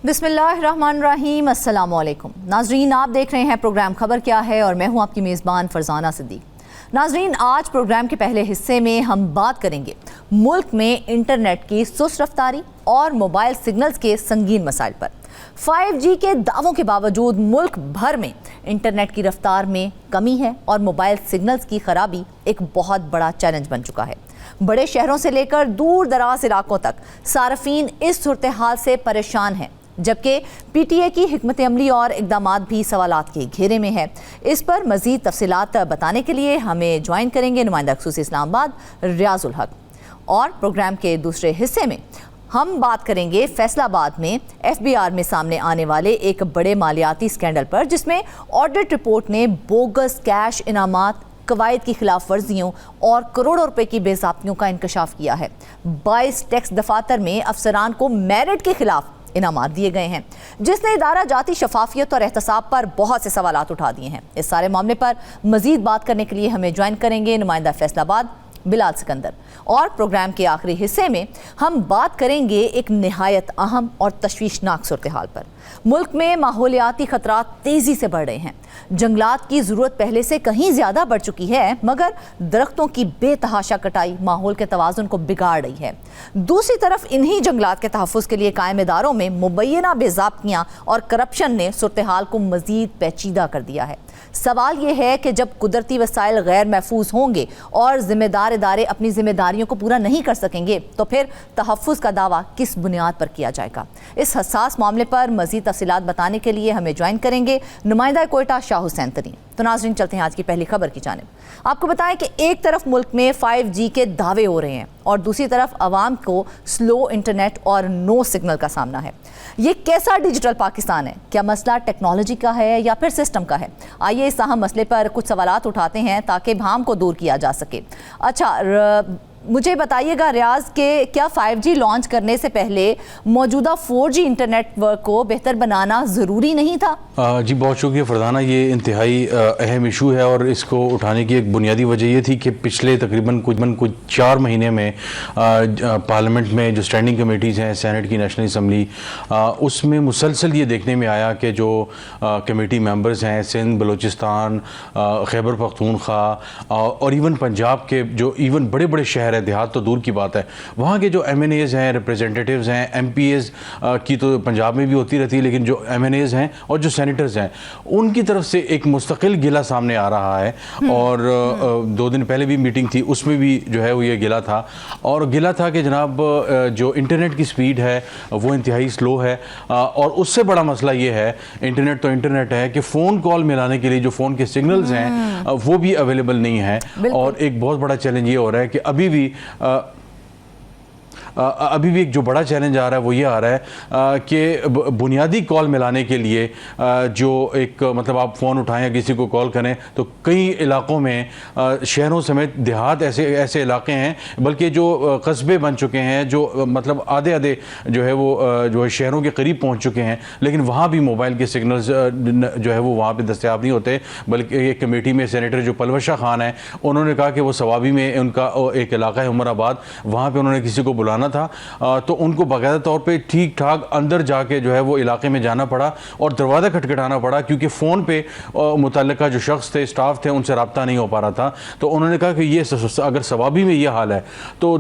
बिस्मिल्लाहिर्रहमानिर्रहीम, अस्सलाम वालेकुम। नाजरीन, आप देख रहे हैं प्रोग्राम खबर क्या है और मैं हूं आपकी मेज़बान फरजाना सिद्दीक। नाजरीन, आज प्रोग्राम के पहले हिस्से में हम बात करेंगे मुल्क में इंटरनेट की सुस्त रफ्तारी और मोबाइल सिग्नल्स के संगीन मसाइल पर। 5G के दावों के बावजूद मुल्क भर में इंटरनेट की रफ्तार में कमी है और मोबाइल सिग्नल्स की खराबी एक बहुत बड़ा चैलेंज बन चुका है। बड़े शहरों से लेकर दूर दराज इलाकों तक सार्फिन इस सूरत हाल से परेशान हैं, जबकि PTA की हिकमत अमली और इक़दामात भी सवालात के घेरे में है। इस पर मज़ीद तफसीलात बताने के लिए हमें ज्वाइन करेंगे नुमाइंदा ख़ुसूसी इस्लामाबाद रियाजुल हक। और प्रोग्राम के दूसरे हिस्से में हम बात करेंगे फैसलाबाद में FBR में सामने आने वाले एक बड़े मालियाती स्कैंडल पर, जिसमें ऑडिट रिपोर्ट ने बोगस कैश इनामात, कवायद की खिलाफ वर्जियों और करोड़ों रुपए की बेज़ाब्तियों का इंकशाफ किया है। 22 टैक्स दफातर में अफसरान को मेरिट के खिलाफ इनामात दिए गए हैं, जिसने इदारा जाती शफाफियत और एहतसाब पर बहुत से सवालात उठा दिए हैं। इस सारे मामले पर मजीद बात करने के लिए हमें ज्वाइन करेंगे नुमाइंदा फैसलाबाद बिलाल सिकंदर। और प्रोग्राम के आखिरी हिस्से में हम बात करेंगे एक निहायत अहम और तशवीशनाक सूरत हाल पर। मुल्क में माहौलियाती खतरात तेज़ी से बढ़ रहे हैं। जंगलात की ज़रूरत पहले से कहीं ज़्यादा बढ़ चुकी है, मगर दरख्तों की बेतहाशा कटाई माहौल के तवाज़ुन को बिगाड़ रही है। दूसरी तरफ इन्हीं जंगलात के तहफ़्फ़ुज़ के लिए कायम इदारों में मुबैना बेज़ाब्तियाँ और करप्शन ने सूरत हाल को मज़ीद पेचीदा कर दिया है। सवाल ये है कि जब कुदरती वसाइल गैर महफूज होंगे और ज़िम्मेदार इदारे अपनी जिम्मेदारियों को पूरा नहीं कर सकेंगे, तो फिर तहफ़्फ़ुज़ का दावा किस बुनियाद पर किया जाएगा। इस हसास मामले पर मज़ीद तफसीलात बताने के लिए हमें ज्वाइन करेंगे नुमाइंदा कोयटा शाह हुसैन तरीन। तो नाज़रीन, चलते हैं आज की पहली खबर की जानिब। आपको बताएं कि एक तरफ मुल्क में 5G के दावे हो रहे हैं और दूसरी तरफ आवाम को स्लो इंटरनेट और नो सिग्नल का सामना है। ये कैसा डिजिटल पाकिस्तान है? क्या मसला टेक्नोलॉजी का है या फिर सिस्टम का है? आइए इस अहम मसले पर कुछ सवालात उठाते हैं ताकि भाम को दूर किया जा सके। अच्छा, मुझे बताइएगा रियाज के क्या 5G लॉन्च करने से पहले मौजूदा 4G इंटरनेट वर्क को बेहतर बनाना ज़रूरी नहीं था? जी बहुत शुक्रिया फरदाना। ये इंतहाई अहम इशू है और इसको उठाने की एक बुनियादी वजह ये थी कि पिछले तकरीबन कुछ 4 महीने में पार्लियामेंट में जो स्टैंडिंग कमेटीज़ हैं, सेनेट की, नेशनल असम्बली, उसमें मुसलसल ये देखने में आया कि जो कमेटी मेंबर्स हैं सिंध, बलूचिस्तान, खैबर पख्तूनख्वा और इवन पंजाब के जो इवन बड़े बड़े शहर है, देहात तो दूर की बात है, वहाँ के जो MNAs हैं, रिप्रेजेंटेटिव्स हैं, MPAs की तो पंजाब में भी होती रहती है, लेकिन जो MNAs हैं और जो सेनेटर्स हैं उनकी तरफ से एक मुस्तकिल गिला सामने आ रहा है। और 2 दिन पहले भी मीटिंग थी, उसमें भी जो है वो ये गिला था, और गिला था कि जनाब जो इंटरनेट की स्पीड है वो इंतहाई स्लो है। और उससे बड़ा मसला ये है, इंटरनेट तो इंटरनेट है कि फ़ोन कॉल मिलाने के लिए जो फ़ोन के सिग्नल्स हैं वो भी अवेलेबल नहीं है। और एक बहुत बड़ा चैलेंज ये हो रहा है कि अभी भी एक जो बड़ा चैलेंज आ रहा है वो ये आ रहा है कि बुनियादी कॉल मिलाने के लिए जो एक मतलब आप फ़ोन उठाएं या किसी को कॉल करें तो कई इलाकों में, शहरों समेत देहात ऐसे इलाके हैं, बल्कि जो कस्बे बन चुके हैं, जो मतलब आधे जो है वो जो है शहरों के करीब पहुंच चुके हैं, लेकिन वहाँ भी मोबाइल के सिग्नल्स जो है वो वहाँ पे दस्तयाब नहीं होते। बल्कि एक कमेटी में सेनेटर जो पलवशा खान है, उन्होंने कहा कि वो सवाबी में उनका एक इलाका है उमराबाद, वहाँ पर उन्होंने किसी को बुलाना था, तो उनको बाकायदा तौर पे ठीक ठाक अंदर जाके जो है वो इलाके में जाना पड़ा और दरवाज़ा खटखटाना पड़ा, क्योंकि फ़ोन पे मुतल्लिका जो शख्स थे, स्टाफ थे, उनसे रब्ता नहीं हो पा रहा था। तो उन्होंने कहा कि ये अगर सवाबी में ये हाल है तो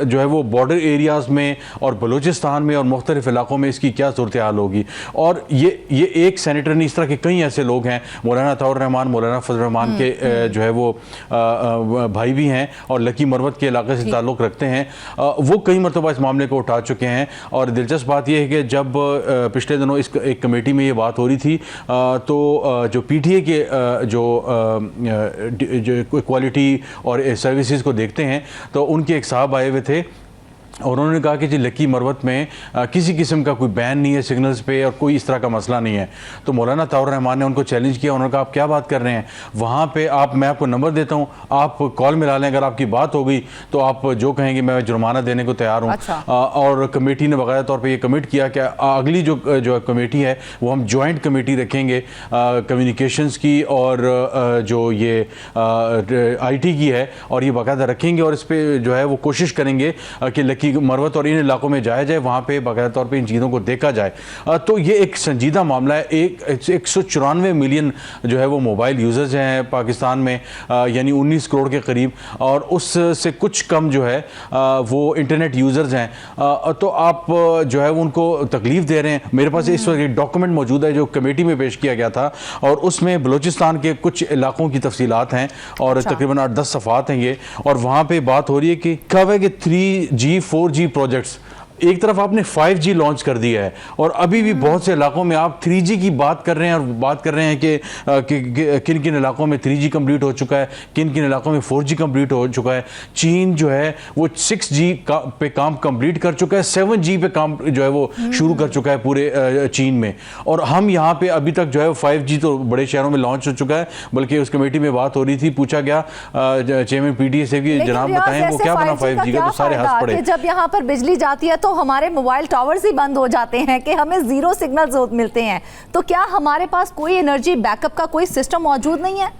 जो है वो बॉर्डर एरियाज़ में और बलूचिस्तान में और मुख्तलिफ इलाकों में इसकी क्या सूरत हाल होगी। और ये एक सेनेटर नहीं, इस तरह के कई ऐसे लोग हैं, मौलाना अताउर रहमान, मौलाना फजल रहमान के जो है वो भाई भी हैं और लकी मरवत के इलाके से ताल्लुक़ रखते हैं, वो कई मरतबा इस मामले को उठा चुके हैं। और दिलचस्प बात यह है कि जब पिछले दिनों इस एक कमेटी में ये बात हो रही थी तो जो PTA के जो क्वालिटी और सर्विसेज को देखते हैं तो उनके एक साहब आए हुए थे और उन्होंने कहा कि जी लकी मरवत में किसी किस्म का कोई बैन नहीं है सिग्नल्स पे और कोई इस तरह का मसला नहीं है। तो मौलाना ताउर रहमान ने उनको चैलेंज किया, उन्होंने कहा आप क्या बात कर रहे हैं, वहाँ पे मैं आपको नंबर देता हूँ, आप कॉल मिला लें, अगर आपकी बात हो गई तो आप जो कहेंगे मैं जुर्माना देने को तैयार हूँ। अच्छा। और कमेटी ने बाकायदा तौर पर यह कमिट किया कि अगली जो कमेटी है वो हम जॉइंट कमेटी रखेंगे कम्युनिकेशंस की और जो ये IT की है, और ये बाकायदा रखेंगे और इस पर जो है वो कोशिश करेंगे कि की मरम्मत और इन इलाकों में जाया जाए, वहाँ पे बाकायदा तौर पे इन चीज़ों को देखा जाए। तो ये एक संजीदा मामला है। 194 मिलियन जो है वो मोबाइल यूज़र्स हैं पाकिस्तान में, यानी 19 करोड़ के करीब, और उससे कुछ कम जो है वो इंटरनेट यूज़र्स हैं। तो आप जो है उनको तकलीफ़ दे रहे हैं। मेरे पास इस वक्त एक डॉक्यूमेंट मौजूद है जो कमेटी में पेश किया गया था, और उसमें बलूचिस्तान के कुछ इलाकों की तफसीलात हैं और तकरीबन 8-10 सफ़ात हैं ये, और वहाँ पे बात हो रही है कि कब है कि 3G 4G प्रोजेक्ट्स, एक तरफ आपने 5G लॉन्च कर दिया है और अभी भी बहुत से इलाकों में आप 3G की बात कर रहे हैं, और बात कर रहे हैं कि किन किन इलाकों में 3G कंप्लीट हो चुका है, किन किन इलाकों में 4G कंप्लीट हो चुका है। चीन जो है वो 6G पे काम कंप्लीट कर चुका है, 7G पे काम जो है वो शुरू कर चुका है पूरे चीन में, और हम यहाँ पे अभी तक जो है 5G तो बड़े शहरों में लॉन्च हो चुका है। बल्कि उस कमेटी में बात हो रही थी, पूछा गया चेयरमैन PTA से कि जनाब बताएं वो क्या बना 5G का, तो सारे हंस पड़े। जब यहाँ पर बिजली जाती है तो हमारे मोबाइल टावर्स ही बंद हो जाते हैं कि हमें जीरो सिग्नल्स मिलते हैं, तो क्या हमारे पास कोई एनर्जी बैकअप का कोई सिस्टम मौजूद नहीं है?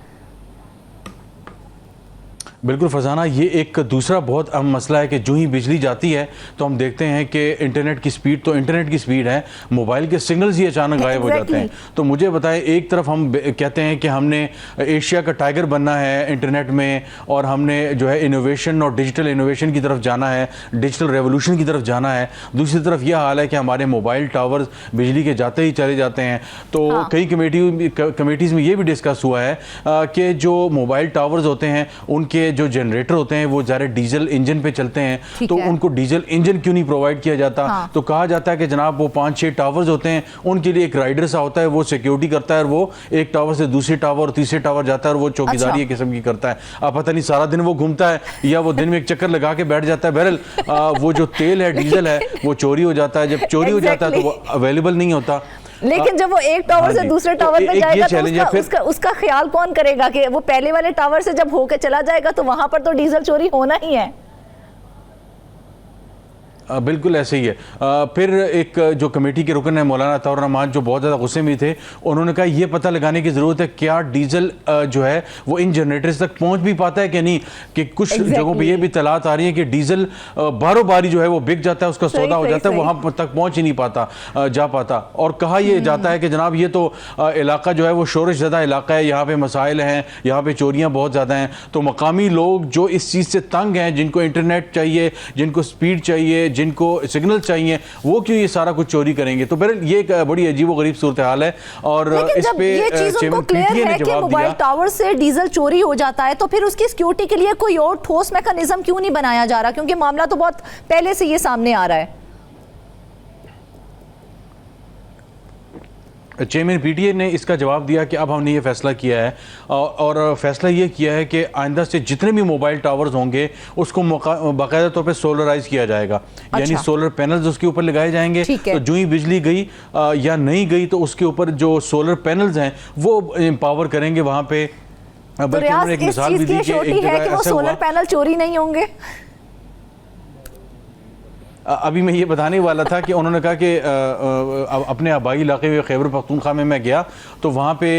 बिल्कुल फरजाना, ये एक दूसरा बहुत अहम मसला है कि जो ही बिजली जाती है तो हम देखते हैं कि इंटरनेट की स्पीड है, मोबाइल के सिग्नल्स ही अचानक गायब हो जाते हैं। तो मुझे बताएं, एक तरफ हम कहते हैं कि हमने एशिया का टाइगर बनना है इंटरनेट में, और हमने जो है इनोवेशन और डिजिटल इनोवेशन की तरफ जाना है, डिजिटल रेवोल्यूशन की तरफ जाना है। दूसरी तरफ यह हाल है कि हमारे मोबाइल टावर्स बिजली के जाते ही चले जाते हैं। तो कई कमेटीज़ में ये भी डिस्कस हुआ है कि जो मोबाइल टावर्स होते हैं उनके जो जनरेटर होते हैं वो ज़्यादा डीजल इंजन पे चलते हैं, तो उनको डीजल इंजन क्यों नहीं प्रोवाइड किया जाता? तो कहा जाता है कि जनाब वो 5-6 टावर्स होते हैं, उनके लिए एक राइडर सा होता है, वो सिक्योरिटी करता है, और वो एक टावर से दूसरे टावर और तीसरे टावर जाता है, और वो चौकीदारी किस्म की करता है। अब पता नहीं सारा दिन वो घूमता है या वो दिन में एक चक्कर लगा के बैठ जाता है। बहरहाल वो जो तेल है, डीजल है, वो चोरी हो जाता है। जब चोरी हो जाता है तो वो अवेलेबल नहीं होता। लेकिन जब वो एक टावर से दूसरे टावर पे जाएगा तो उसका ख्याल कौन करेगा कि वो पहले वाले टावर से जब होकर चला जाएगा तो वहां पर तो डीजल चोरी होना ही है। बिल्कुल ऐसे ही है। फिर एक जो कमेटी के रुकन है मौलाना अताउर रहमान, जो बहुत ज़्यादा गुस्से में थे, उन्होंने कहा ये पता लगाने की ज़रूरत है क्या डीजल जो है वो इन जनरेटर्स तक पहुंच भी पाता है कि नहीं, कि कुछ जगहों पे ये भी तलात आ रही है कि डीजल बारों बारी जो है वो बिक जाता है, उसका सौदा हो जाता है, वहाँ तक पहुँच ही नहीं पाता जा पाता। और कहा यह जाता है कि जनाब ये तो इलाका जो है वो शोरश ज़्यादा इलाका है, यहाँ पर मसाइल हैं, यहाँ पर चोरियाँ बहुत ज़्यादा हैं। तो मकामी लोग जो इस चीज़ से तंग हैं, जिनको इंटरनेट चाहिए, जिनको स्पीड चाहिए, जिनको सिग्नल चाहिए, वो क्यों ये सारा कुछ चोरी करेंगे? तो बहरहाल ये एक बड़ी अजीब व गरीब सूरत हाल है। और इस पे चेयरमैन PTA ने जवाब दिया, मोबाइल टावर से डीजल चोरी हो जाता है तो फिर उसकी सिक्योरिटी के लिए कोई और ठोस मैकेनिज्म क्यों नहीं बनाया जा रहा? क्योंकि मामला तो बहुत पहले से ये सामने आ रहा है। चेयरमैन PTA ने इसका जवाब दिया कि अब हमने ये फैसला किया है, और फैसला ये किया है कि आइंदा से जितने भी मोबाइल टावर्स होंगे उसको बाकायदा तौर पे सोलराइज किया जाएगा। यानी सोलर पैनल्स उसके ऊपर लगाए जाएंगे। तो जो ही बिजली गई या नहीं गई तो उसके ऊपर जो सोलर पैनल्स हैं वो पावर करेंगे वहाँ पे। बल्कि उन्होंने एक मिसाल भी दी कि एक जगह ऐसा सोलर पैनल चोरी नहीं होंगे। अभी मैं ये बताने वाला था कि उन्होंने कहा कि अपने आबाई इलाके में खैबर पख्तूनख्वा में मैं गया तो वहाँ पे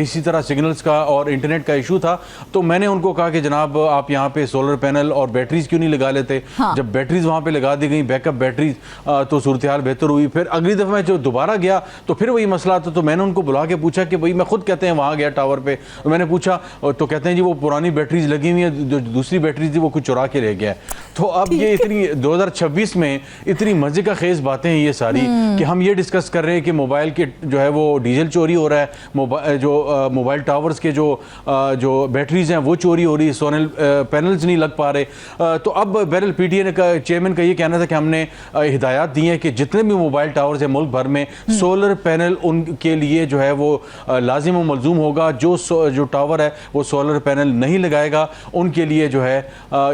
इसी तरह सिग्नल्स का और इंटरनेट का इशू था। तो मैंने उनको कहा कि जनाब आप यहाँ पे सोलर पैनल और बैटरीज क्यों नहीं लगा लेते? जब बैटरीज वहाँ पे लगा दी गई, बैकअप बैटरीज, तो सूरत हाल बेहतर हुई। फिर अगली दफ़ा मैं जो दोबारा गया तो फिर वही मसला था। तो मैंने उनको बुला के पूछा कि भाई, मैं खुद कहते हैं वहाँ गया टावर पर, तो मैंने पूछा तो कहते हैं जी वो पुरानी बैटरीज लगी हुई है, जो दूसरी बैटरीज थी वो कुछ चुरा के ले गया। तो अब ये इतनी 2026 में इतनी मजे का खेज बातें हैं ये सारी कि हम ये डिस्कस कर रहे हैं कि मोबाइल के जो है वो डीजल चोरी हो रहा है, मोबाइल टावर्स के जो बैटरीज हैं वो चोरी हो रही है, सोलर पैनल्स नहीं लग पा रहे। तो अब बहरहाल PTA ने चेयरमैन का ये कहना था कि हमने हिदायत दी है कि जितने भी मोबाइल टावर्स हैं मुल्क भर में, सोलर पैनल उनके लिए जो है वो लाजिम व मलजूम होगा। जो टावर है वो सोलर पैनल नहीं लगाएगा उनके लिए जो है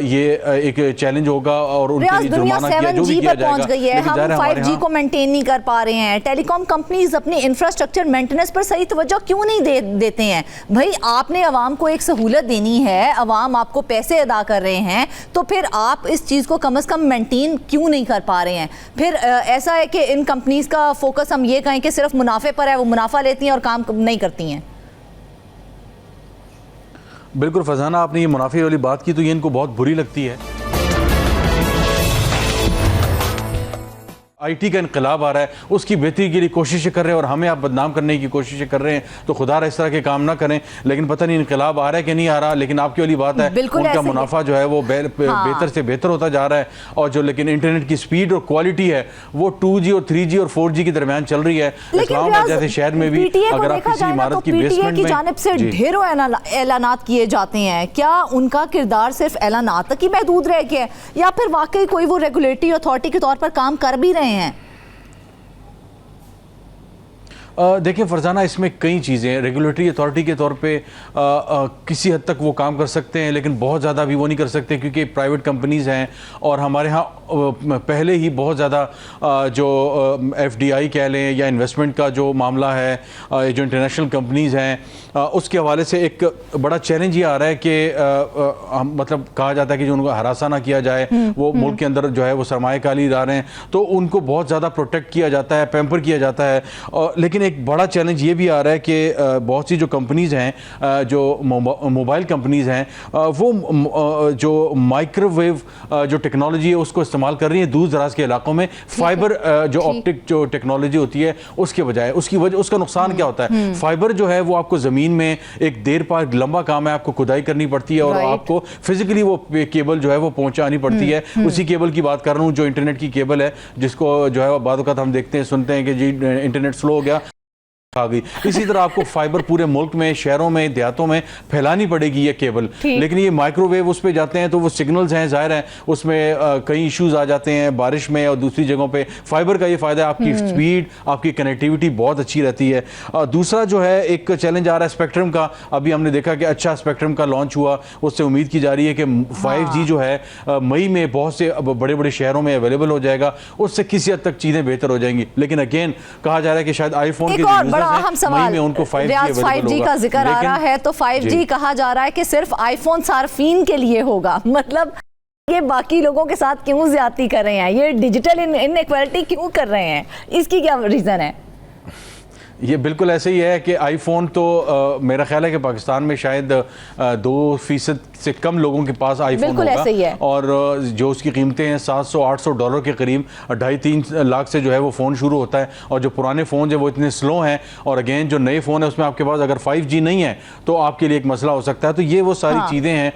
ये एक चैलेंज होगा और उनके लिए जुर्माना किया जो भी किया जाएगा। पहुंच गई है, हम 5G को मेंटेन नहीं कर पा रहे हैं। टेलीकॉम कंपनीज अपनी इंफ्रास्ट्रक्चर मेंटेनेंस पर सही तवज्जो क्यों नहीं देते हैं? भाई आपने अवाम को एक सहूलत देनी है, अवाम आपको पैसे अदा कर रहे हैं, तो फिर आप इस चीज़ को कम से कम मेंटेन क्यों नहीं कर पा रहे हैं? फिर ऐसा है कि इन कंपनीज का फोकस हम ये कहें कि सिर्फ मुनाफे पर है, वो मुनाफा लेती हैं और काम नहीं करती हैं। बिल्कुल फरजाना, आपने ये मुनाफे वाली बात की तो ये इनको बहुत बुरी लगती है। आईटी का इनकलाब आ रहा है, उसकी बेहतरी के लिए कोशिशें कर रहे हैं और हमें आप बदनाम करने की कोशिशें कर रहे हैं, तो खुदा इस तरह के काम ना करें। लेकिन पता नहीं इनकलाब आ रहा है कि नहीं आ रहा, लेकिन आपकी वाली बात है, उनका मुनाफा जो है वो बेहतर से बेहतर होता जा रहा है। और जो लेकिन इंटरनेट की स्पीड और क्वालिटी है वो 2G और 3G और 4G के दरमियान चल रही है। इस्लामाबाद जैसे शहर में भी अगर आप किसी इमारत की बेसमेंट में जानिब से ढेरों ऐलानात किए जाते हैं, क्या उनका किरदार सिर्फ ऐलानात तक ही महदूद रह गया है या फिर वाकई कोई वो रेगुलेटरी अथॉरिटी के तौर पर काम कर भी रहे हैं? देखिए फरजाना, इसमें कई चीज़ें, रेगुलेटरी अथॉरिटी के तौर पे किसी हद तक वो काम कर सकते हैं, लेकिन बहुत ज़्यादा भी वो नहीं कर सकते क्योंकि प्राइवेट कंपनीज़ हैं और हमारे यहाँ पहले ही बहुत ज़्यादा जो FDI कह लें या इन्वेस्टमेंट का जो मामला है, जो इंटरनेशनल कंपनीज़ हैं, उसके हवाले से एक बड़ा चैलेंज ये आ रहा है कि मतलब कहा जाता है कि जो उनको हरासा ना किया जाए, वो मुल्क के अंदर जो है वो सरमाएकारी ला रहे हैं, तो उनको बहुत ज़्यादा प्रोटेक्ट किया जाता है, पैम्पर किया जाता है। लेकिन एक बड़ा चैलेंज ये भी आ रहा है कि बहुत सी जो कंपनीज़ हैं, जो मोबाइल कंपनीज़ हैं, वो जो माइक्रोवेव जो टेक्नोलॉजी है उसको इस्तेमाल कर रही है दूर दराज के इलाकों में। फाइबर जो ऑप्टिक जो टेक्नोलॉजी होती है उसके बजाय, उसकी वजह उसका नुकसान क्या होता है? फाइबर जो है वो आपको ज़मीन में एक देर पार लंबा काम है, आपको खुदाई करनी पड़ती है और आपको फिजिकली वो केबल जो है वो पहुंचानी पड़ती है। उसी केबल की बात कर रहा हूँ जो इंटरनेट की केबल है, जिसको जो है बाद वक़्त हम देखते हैं सुनते हैं कि जी इंटरनेट स्लो हो गया, आ गई। इसी तरह आपको फाइबर पूरे मुल्क में, शहरों में, देहातों में फैलानी पड़ेगी ये केबल। लेकिन ये माइक्रोवेव उस पे जाते हैं तो वो सिग्नल्स हैं, जाहिर है उसमें कई इश्यूज आ जाते हैं बारिश में और दूसरी जगहों पे। फाइबर का ये फायदा है, आपकी स्पीड, आपकी कनेक्टिविटी बहुत अच्छी रहती है। दूसरा जो है एक चैलेंज आ रहा है स्पेक्ट्रम का। अभी हमने देखा कि अच्छा स्पेक्ट्रम का लॉन्च हुआ, उससे उम्मीद की जा रही है कि 5G जो है मई में बहुत से बड़े बड़े शहरों में अवेलेबल हो जाएगा, उससे किसी हद तक चीजें बेहतर हो जाएंगी। लेकिन अगेन कहा जा रहा है कि शायद आईफोन के अहम सवाल, 5G का जिक्र आ रहा है तो 5G कहा जा रहा है कि सिर्फ आईफोन सार्फिन के लिए होगा। मतलब ये बाकी लोगों के साथ क्यों ज्यादती कर रहे हैं, ये डिजिटल इनइक्वालिटी क्यों कर रहे हैं, इसकी क्या रीजन है? ये बिल्कुल ऐसे ही है कि आईफोन तो मेरा ख्याल है कि पाकिस्तान में शायद 2% से कम लोगों के पास आईफोन होगा। ऐसे ही है। और जो उसकी कीमतें हैं $700-800 डॉलर के करीब, 2.5-3 लाख से जो है वो फ़ोन शुरू होता है। और जो पुराने फ़ोन है वो इतने स्लो हैं, और अगेन जो नए फ़ोन है उसमें आपके पास अगर 5G नहीं है तो आपके लिए एक मसला हो सकता है। तो ये वो सारी चीज़ें हैं।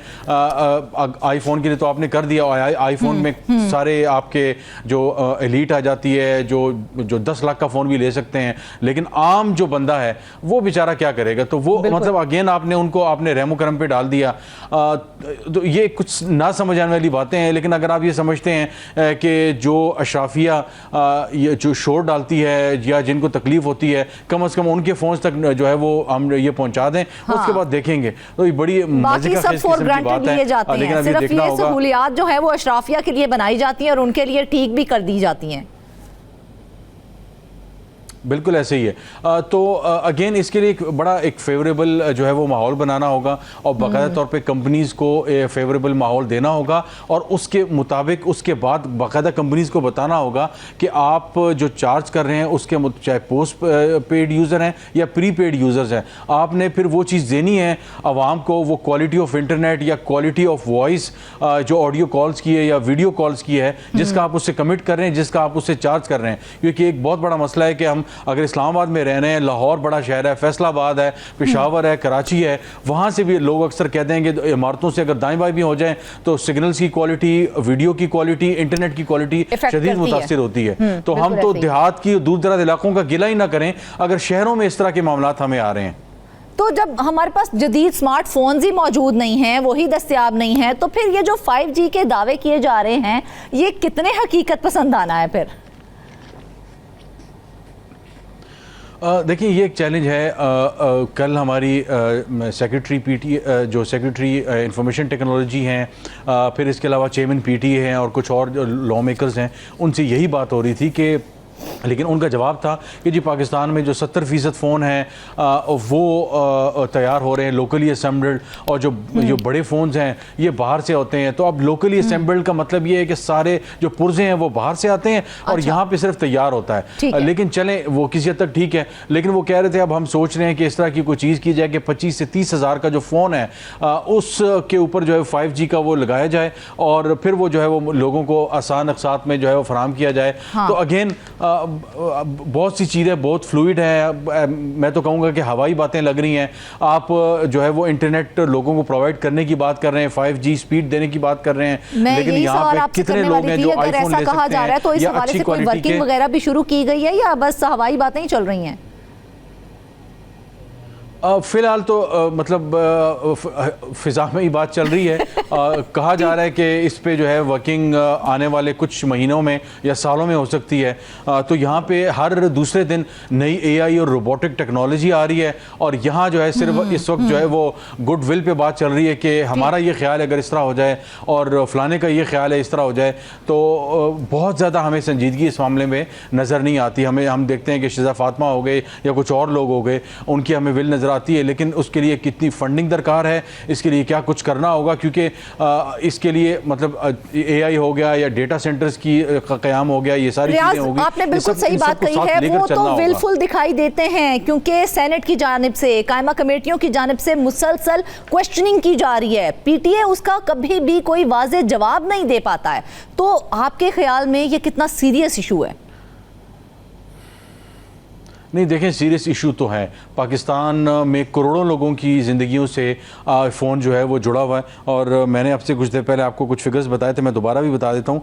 आईफोन के लिए तो आपने कर दिया, आईफोन में सारे आपके जो एलीट आ जाती है, जो 10 लाख का फ़ोन भी ले सकते हैं, लेकिन आम जो बंदा है वो बेचारा क्या करेगा? तो वो मतलब अगेन आपने रहमो करम पे डाल दिया। तो ये कुछ ना समझ आने वाली बातें हैं। लेकिन अगर आप ये समझते हैं कि जो अशराफिया ये जो शोर डालती है या जिनको तकलीफ होती है, कम से कम उनके फोन तक जो है वो हम ये पहुंचा दें, उसके बाद देखेंगे। तो ये बड़ी मजे का किस्म की बात है। लेकिन अभी देखना होगा, सहूलियात जो है वो अशराफिया के लिए बनाई जाती हैं और उनके लिए ठीक भी कर दी जाती हैं। बिल्कुल ऐसे ही है। तो अगेन इसके लिए एक फेवरेबल जो है वो माहौल बनाना होगा और बाकायदा तौर पे कंपनीज़ को फेवरेबल माहौल देना होगा, और उसके मुताबिक उसके बाद बाकायदा कंपनीज़ को बताना होगा कि आप जो चार्ज कर रहे हैं उसके चाहे पोस्ट पेड यूज़र हैं या प्री पेड यूज़र्स हैं, आपने फिर वो चीज़ देनी है आवाम को, वो क्वालिटी ऑफ इंटरनेट या क्वालिटी ऑफ वॉइस जो ऑडियो कॉल्स की है या वीडियो कॉल्स की है, जिसका आप उससे कमिट कर रहे हैं, जिसका आप उससे चार्ज कर रहे हैं। क्योंकि एक बहुत बड़ा मसला है कि हम अगर इस्लामाबाद में रह रहे हैं, लाहौर बड़ा शहर है, फैसलाबाद है, पेशावर है, कराची है, वहाँ से भी लोग अक्सर कहते हैं कि इमारतों से अगर दाएं बाएं भी हो जाएं तो सिग्नल्स की क्वालिटी, वीडियो की क्वालिटी, इंटरनेट की क्वालिटी शदीद मुतासिर होती है। तो हम तो देहात की दूर दराज इलाकों का गिला ही ना करें अगर शहरों में इस तरह के मामलात हमें आ रहे हैं। तो जब हमारे पास जदीद स्मार्टफोन्स ही मौजूद नहीं हैं, वही दस्तयाब नहीं है, तो फिर ये जो 5G के दावे किए जा रहे हैं ये कितने हकीकत पसंद आना है? फिर देखिए ये एक चैलेंज है। कल हमारी सेक्रेटरी इंफॉर्मेशन टेक्नोलॉजी हैं, फिर इसके अलावा चेयरमैन PTA हैं और कुछ और लॉ मेकर्स हैं, उनसे यही बात हो रही थी कि लेकिन उनका जवाब था कि जी पाकिस्तान में जो 70% फ़ोन हैं वो तैयार हो रहे हैं लोकली असेंबल्ड, और जो बड़े फ़ोन्स हैं ये बाहर से होते हैं। तो अब लोकली असेंबल्ड का मतलब ये है कि सारे जो पुर्जे हैं वो बाहर से आते हैं और यहाँ पे सिर्फ तैयार होता है। लेकिन चलें वो किसी हद तक ठीक है, लेकिन वो कह रहे थे अब हम सोच रहे हैं कि इस तरह की कोई चीज़ की जाए कि 25 से 30 हज़ार का जो फ़ोन है उसके ऊपर जो है 5G का वो लगाया जाए और फिर वो जो है वो लोगों को आसान अक़सात में जो है वो फराहम किया जाए। तो अगेन बहुत सी चीज़ें बहुत फ्लूइड हैं। मैं तो कहूँगा कि हवाई बातें लग रही हैं। आप जो है वो इंटरनेट लोगों को प्रोवाइड करने की बात कर रहे हैं, 5G स्पीड देने की बात कर रहे हैं, लेकिन यहाँ पे कितने लोग हैं जो आईफोन ले सकते हैं? तो इस हवाले से कोई वर्किंग वगैरह भी शुरू की गई है या बस हवाई बातें ही चल रही हैं? फ़िलहाल तो मतलब फ़िज़ा में ही बात चल रही है। कहा जा रहा है कि इस पे जो है वर्किंग आने वाले कुछ महीनों में या सालों में हो सकती है। तो यहाँ पे हर दूसरे दिन नई AI और रोबोटिक टेक्नोलॉजी आ रही है और यहाँ जो है सिर्फ इस वक्त जो है वो गुड विल पे बात चल रही है कि हमारा ये ख्याल है अगर इस तरह हो जाए और फ़लाने का ये ख्याल है इस तरह हो जाए, तो बहुत ज़्यादा हमें संजीदगी इस मामले में नज़र नहीं आती। हम देखते हैं कि शिज़ा फ़ातिमा हो गए या कुछ और लोग हो गए, उनकी हमें विल नज़र आती है, लेकिन उसके लिए कितनी फंडिंग दरकार है, इसके लिए क्या कुछ करना होगा, क्योंकि इसके लिए मतलब AI हो गया या डेटा सेंटर्स की क़याम हो गया, ये सारी चीज़ें हो गई। आपने बिल्कुल सही बात कही है। वो तो विलफुल दिखाई देते हैं क्योंकि सेनेट की जानिब से, कायमा कमेटियों की जानिब से मुसलसल क्वेश्चनिंग की जा रही है। PTA उसका कभी भी कोई वाज़ेह जवाब नहीं दे पाता है। तो आपके ख्याल में ये कितना सीरियस इशू है? नहीं देखें, सीरियस इशू तो है। पाकिस्तान में करोड़ों लोगों की ज़िंदगियों से फ़ोन जो है वो जुड़ा हुआ है और मैंने आपसे कुछ देर पहले आपको कुछ फिगर्स बताए थे, मैं दोबारा भी बता देता हूँ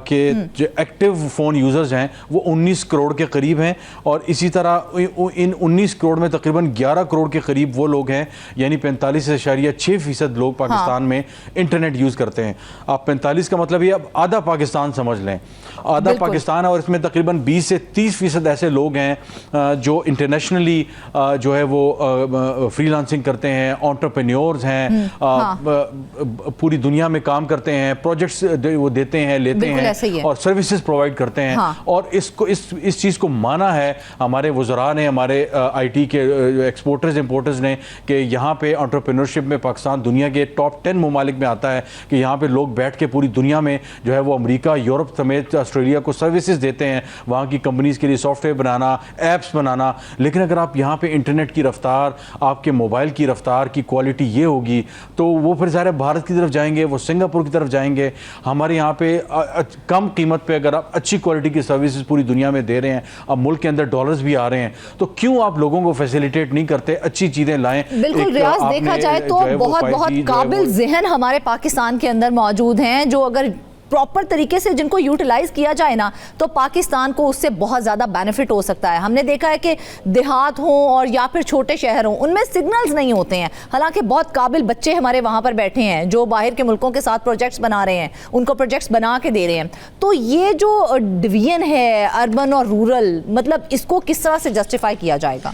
कि जो एक्टिव फ़ोन यूज़र्स हैं वो 19 करोड़ के करीब हैं और इसी तरह इन 19 करोड़ में तकरीबन 11 करोड़ के करीब वो लोग हैं, यानी 45.6% लोग पाकिस्तान में इंटरनेट यूज़ करते हैं। आप 45 का मतलब ये अब आधा पाकिस्तान समझ लें, आधा पाकिस्तान है और इसमें तकरीबन 20 से 30% ऐसे लोग हैं जो इंटरनेशनली जो है वो फ्रीलांसिंग करते हैं, एंटरप्रेन्योर्स हैं, पूरी दुनिया में काम करते हैं, प्रोजेक्ट्स वो देते हैं, लेते हैं और सर्विसेज प्रोवाइड करते हैं। और इसको इस चीज़ को माना है हमारे वज़रा ने, हमारे IT के एक्सपोर्टर्स इंपोर्टर्स ने कि यहाँ पे एंटरप्रेन्योरशिप में पाकिस्तान दुनिया के टॉप 10 ममालिक में आता है कि यहाँ पे लोग बैठ के पूरी दुनिया में जो है वो अमेरिका, यूरोप समेत ऑस्ट्रेलिया को सर्विसेज देते हैं, वहाँ की कंपनीज़ के लिए सॉफ्टवेयर बनाना, ऐप्स बनाना। लेकिन अगर आप यहाँ पे इंटरनेट की रफ्तार, आपके मोबाइल की रफ्तार की क्वालिटी ये होगी तो वो फिर ज़ाहिर है भारत की तरफ जाएंगे, वो सिंगापुर की तरफ जाएंगे। हमारे यहाँ पे कम कीमत पे अगर आप अच्छी क्वालिटी की सर्विसेज पूरी दुनिया में दे रहे हैं, अब मुल्क के अंदर डॉलर्स भी आ रहे हैं, तो क्यों आप लोगों को फैसिलिटेट नहीं करते, अच्छी चीज़ें लाएं। बिल्कुल रियाज, देखा जाए तो बहुत बहुत काबिल ज़हन हमारे पाकिस्तान के अंदर मौजूद हैं जो अगर प्रॉपर तरीके से जिनको यूटिलाइज किया जाए ना तो पाकिस्तान को उससे बहुत ज़्यादा बेनिफिट हो सकता है। हमने देखा है कि देहात हों और या फिर छोटे शहर हों, उनमें सिग्नल्स नहीं होते हैं, हालांकि बहुत काबिल बच्चे हमारे वहाँ पर बैठे हैं जो बाहर के मुल्कों के साथ प्रोजेक्ट्स बना रहे हैं, उनको प्रोजेक्ट्स बना के दे रहे हैं। तो ये जो डिवीजन है अर्बन और रूरल, मतलब इसको किस तरह से जस्टिफाई किया जाएगा?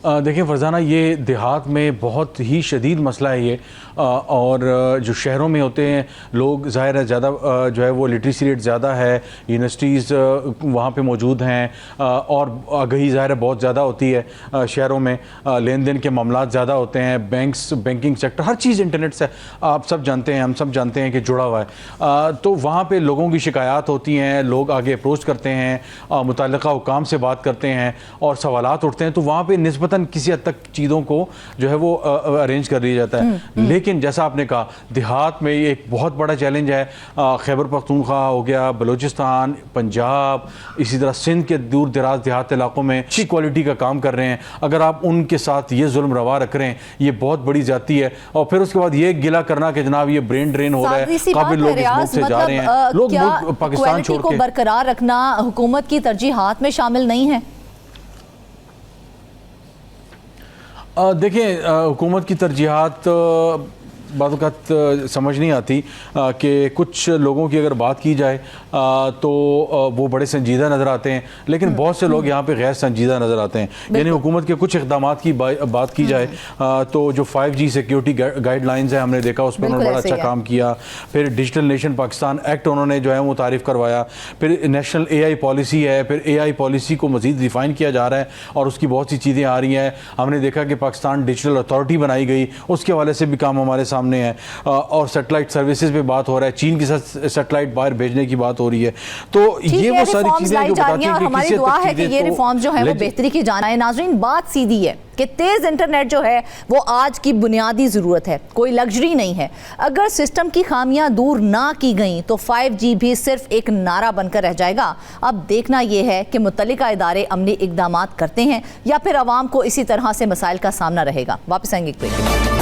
देखिए फरजाना, ये देहात में बहुत ही शदीद मसला है ये, और जो शहरों में होते हैं लोग ज़ाहिर है ज़्यादा जो है वो लिटरेसी रेट ज़्यादा है, यूनिवर्सिटीज़ वहाँ पे मौजूद हैं और आगही ज़ाहिर है बहुत ज़्यादा होती है शहरों में, लेन देन के मामलात ज़्यादा होते हैं, बैंकिंग सेक्टर हर चीज़ इंटरनेट से आप सब जानते हैं, हम सब जानते हैं कि जुड़ा हुआ है। तो वहाँ पर लोगों की शिकायत होती हैं, लोग आगे अप्रोच करते हैं, मुतल्लिका हुकाम से बात करते हैं और सवालात उठते हैं, तो वहाँ पर निस्बतन किसी हद तक चीज़ों को जो है वो अरेंज कर लिया जाता है। लेकिन जैसा आपने कहा देहात में ये एक बहुत बड़ा चैलेंज है। खैबर पख्तूनख्वा हो गया, बलूचिस्तान, पंजाब, इसी तरह सिंध के दूर दराज देहात इलाकों में अच्छी क्वालिटी का काम कर रहे हैं। अगर आप उनके साथ ये जुल्म रवा रख रहे हैं, ये बहुत बड़ी जाती है। और फिर उसके बाद ये गिला करना कि जनाब ये ब्रेन ड्रेन हो रहा है, काबिल लोग इस मुल्क से जा रहे हैं, लोग पाकिस्तान छोड़ के। बरकरार रखना हुकूमत की तरजीहात में शामिल नहीं है? देखिए हुकूमत की तरजीहात बात समझ नहीं आती कि कुछ लोगों की अगर बात की जाए तो वो बड़े संजीदा नज़र आते हैं, लेकिन बहुत से लोग यहाँ पे गैर संजीदा नज़र आते हैं। यानी हुकूमत के कुछ इकदाम की बात की जाए तो जो 5G सिक्योरिटी गाइडलाइंस है हमने देखा उस पर उन्होंने बड़ा अच्छा काम किया। फिर डिजिटल नेशन पाकिस्तान एक्ट उन्होंने जो है वो तारीफ़ करवाया। फिर नेशनल AI पॉलिसी है, फिर AI पॉलिसी को मज़ीद डिफ़ाइन किया जा रहा है और उसकी बहुत सी चीज़ें आ रही हैं। हमने देखा कि पाकिस्तान डिजिटल अथॉरिटी बनाई गई, उसके हवाले से भी काम हमारे सामने है। और सैटेलाइट सर्विसेज पे बात हो रहा है, चीन के साथ सैटेलाइट बाहर भेजने की बात हो रही है। तो ये वो सारी चीज़ें जो बताती हैं कि हमारी दुआ है कि ये रिफॉर्म जो है वो बेहतरी की जाना है। नाज़रीन, बात सीधी है कि तेज़ इंटरनेट जो है वो आज की बुनियादी ज़रूरत है, कोई लग्जरी नहीं है। अगर सिस्टम की खामियां दूर ना की गई तो 5G भी सिर्फ एक नारा बनकर रह जाएगा। अब देखना यह है कि मुतल्लिका इदारे अमली इकदाम करते हैं या फिर आवाम को इसी तरह से मसाइल का सामना रहेगा। वापस आएंगे एक ब्रेक के बाद।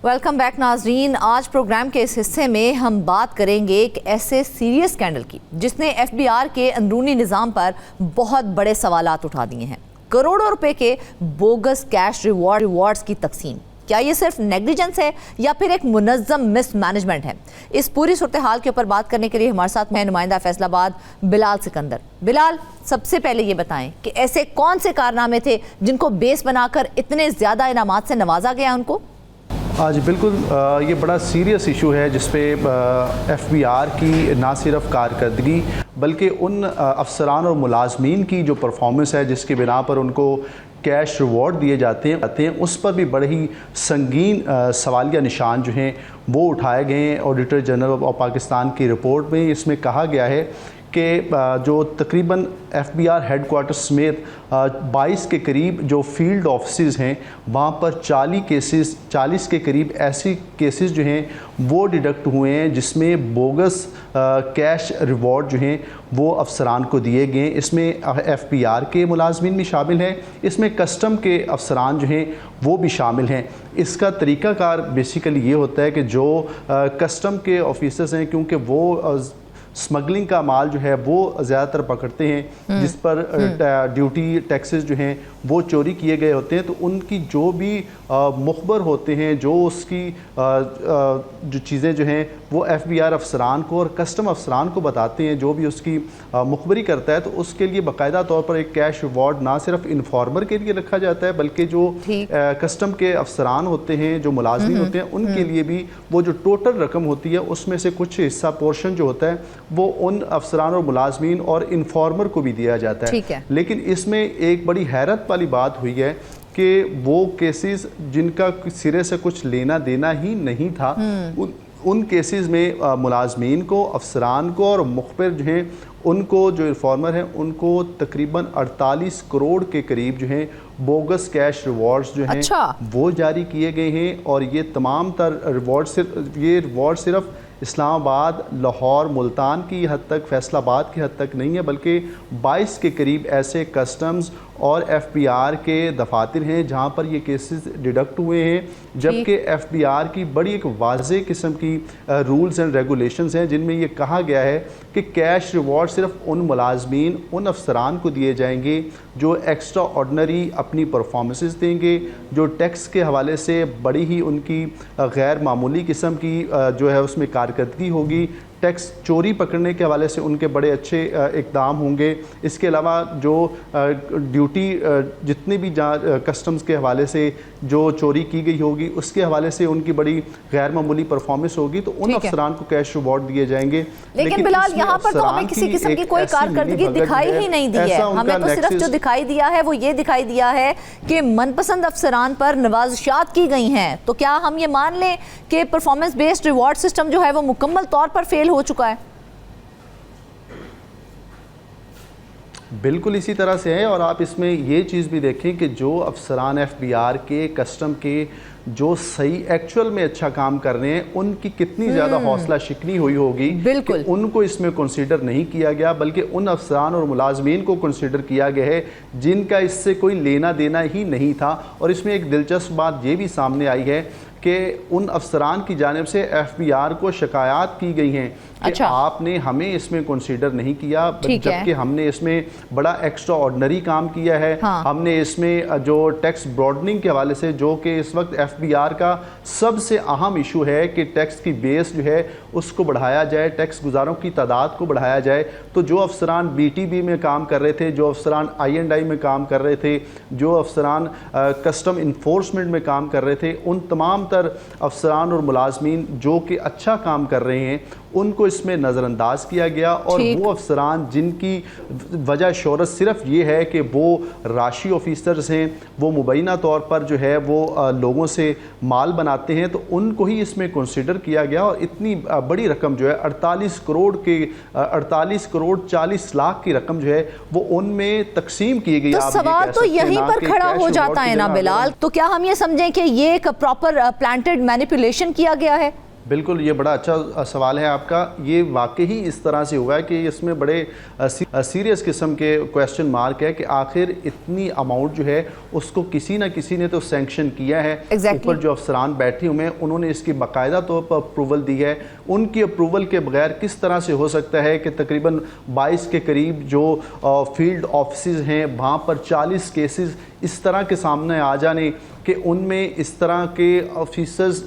वेलकम बैक नाजरीन। आज प्रोग्राम के इस हिस्से में हम बात करेंगे एक ऐसे सीरियस स्कैंडल की जिसने FBI के अंदरूनी निज़ाम पर बहुत बड़े सवालात उठा दिए हैं। करोड़ों रुपए के बोगस कैश रिवॉर्ड्स की तकसीम। क्या ये सिर्फ नेग्लिजेंस है या फिर एक मुनज़्ज़म मिसमैनेजमेंट है? इस पूरी सूरत हाल के ऊपर बात करने के लिए हमारे साथ हैं नुमाइंदा फैसलाबाद बिलाल सिकंदर। बिलाल, सबसे पहले ये बताएं कि ऐसे कौन से कारनामे थे जिनको बेस बनाकर इतने ज़्यादा इनामात से नवाजा गया उनको? हाँ जी बिल्कुल, ये बड़ा सीरियस इशू है जिस पे FBI की ना सिर्फ कारकर्दगी बल्कि उन अफसरान और मुलाजमीन की जो परफॉर्मेंस है जिसकी बिना पर उनको कैश रिवॉर्ड दिए जाते हैं उस पर भी बड़े ही संगीन सवालिया निशान जो हैं वो उठाए गए हैं। ऑडिटर जनरल ऑफ पाकिस्तान की रिपोर्ट में इसमें कहा गया है कि जो तकरीबन FBI हेडक्वार्टर समेत 22 के करीब जो फील्ड ऑफिस हैं वहाँ पर 40 के करीब ऐसी केसेस जो हैं वो डिडक्ट हुए हैं जिसमें बोगस कैश रिवॉर्ड जो हैं वो अफसरान को दिए गए। इसमें FBR के मुलाजमीन भी शामिल हैं, इसमें कस्टम के अफसरान जो हैं वो भी शामिल हैं। इसका तरीक़ाकार बेसिकली ये होता है कि जो कस्टम के ऑफिसर्स हैं, क्योंकि वो स्मगलिंग का माल जो है वो ज़्यादातर पकड़ते हैं जिस पर ड्यूटी टैक्सेस जो हैं वो चोरी किए गए होते हैं, तो उनकी जो भी मुखबर होते हैं, जो उसकी जो चीज़ें जो हैं वो FBR अफसरान को और कस्टम अफसरान को बताते हैं। जो भी उसकी मुखबरी करता है तो उसके लिए बाकायदा तौर पर एक कैश रिवॉर्ड ना सिर्फ इन्फॉर्मर के लिए रखा जाता है बल्कि जो कस्टम के अफसरान होते हैं, जो मुलाजमीन होते हैं, उनके लिए भी वो जो टोटल रकम होती है उसमें से कुछ हिस्सा पोर्शन जो होता है वो उन अफसरान और मुलाजमीन और इन्फॉर्मर को भी दिया जाता है। लेकिन इसमें एक बड़ी हैरत वाली बात हुई है कि वो केसेस जिनका सिरे से कुछ लेना देना ही नहीं था उन केसेस में मुलाजमीन को, अफसरान को और मुखबिर जो हैं उनको, जो इन्फॉर्मर हैं उनको तकरीबन 48 करोड़ के करीब जो हैं बोगस कैश रिवॉर्ड्स जो हैं वो जारी किए गए हैं। और ये तमाम तर रिवॉर्ड सिर्फ इस्लामाबाद, लाहौर, मुल्तान की हद तक, फैसलाबाद की हद तक नहीं है बल्कि 22 के करीब ऐसे कस्टम्स और FBR के दफातर हैं जहाँ पर ये केसेस डिडक्ट हुए हैं। जबकि FBR की बड़ी एक वाज़ेह किस्म की रूल्स एंड रेगुलेशंस हैं जिनमें ये कहा गया है कि कैश रिवॉर्ड सिर्फ उन मुलाजमीन, उन अफसरान को दिए जाएंगे जो एक्स्ट्रा ऑर्डनरी अपनी परफॉर्मेंसेस देंगे, जो टैक्स के हवाले से बड़ी ही उनकी गैर मामूली किस्म की जो है उसमें कारकर्दगी होगी, टैक्स चोरी पकड़ने के हवाले से उनके बड़े अच्छे इक़दाम होंगे। इसके अलावा जो ड्यूटी जितने भी कस्टम्स के हवाले से जो चोरी की गई होगी उसके हवाले से उनकी बड़ी गैर मामूली परफॉर्मेंस होगी, तो उन अफसरान को कैश रिवॉर्ड दिए जाएंगे। लेकिन बिलाल, यहाँ पर तो हमें किसी किस्म की कोई कारकर्दगी दिखाई ही नहीं दी है। हमें तो सिर्फ जो दिखाई दिया है वो ये दिखाई दिया है कि मनपसंद अफसरान पर नवाज़शात की गई हैं। तो क्या हम ये मान लें कि परफॉर्मेंस बेस्ड रिवॉर्ड सिस्टम जो है वो मुकम्मल तौर पर फेल हो चुका है? बिल्कुल इसी तरह से है। और आप इसमें ये चीज़ भी देखें कि जो अफसरान FBR के, कस्टम के जो सही एक्चुअल में अच्छा काम कर रहे हैं उनकी कितनी ज़्यादा हौसला शिकनी हुई होगी। बिल्कुल उनको इसमें कंसीडर नहीं किया गया बल्कि उन अफसरान और मुलाजमीन को कंसीडर किया गया है जिनका इससे कोई लेना देना ही नहीं था। और इसमें एक दिलचस्प बात ये भी सामने आई है कि उन अफसरान की जानिब से FBI को शिकायत की गई हैं कि अच्छा। आपने हमें इसमें कंसीडर नहीं किया, जबकि हमने इसमें बड़ा एक्स्ट्रा ऑर्डनरी काम किया है। हाँ। हमने इसमें जो टैक्स ब्रॉडनिंग के हवाले से, जो कि इस वक्त FBI का सबसे अहम इशू है कि टैक्स की बेस जो है उसको बढ़ाया जाए, टैक्स गुजारों की तादाद को बढ़ाया जाए। तो जो अफसरान BTB में काम कर रहे थे, जो अफसरान I&I में काम कर रहे थे, जो अफसरान कस्टम इन्फोर्समेंट में काम कर रहे थे, उन तमाम तर अफसरान और मुलाजमीन जो कि अच्छा काम कर रहे हैं उनको इसमें नज़रअंदाज किया गया। और वो अफसरान जिनकी वजह शोहरत सिर्फ ये है कि वो राशि ऑफिसर्स हैं, वो मुबैना तौर पर जो है वो लोगों से माल बनाते हैं, तो उनको ही इसमें कंसिडर किया गया। और इतनी बड़ी रकम जो है 48 करोड़ 40 लाख की रकम जो है वो उनमें तकसीम की गई। तो सवाल तो यहीं पर खड़ा हो जाता है ना बिलाल, तो क्या हम ये समझें कि ये एक प्रॉपर प्लांटेड मैनिपुलेशन किया गया है? बिल्कुल, ये बड़ा अच्छा सवाल है आपका। ये वाकई ही इस तरह से हुआ है कि इसमें बड़े सीरियस किस्म के क्वेश्चन मार्क है कि आखिर इतनी अमाउंट जो है उसको किसी ना किसी ने तो सैंक्शन किया है। ऊपर जो अफसरान बैठे हुए हैं उन्होंने इसकी बाकायदा तौर पर अप्रूवल दी है। उनकी अप्रूवल के बगैर किस तरह से हो सकता है कि तकरीबन 22 के करीब जो फील्ड ऑफिस हैं वहाँ पर 40 केसेस इस तरह के सामने आ जाने कि उनमें इस तरह के ऑफिसर्स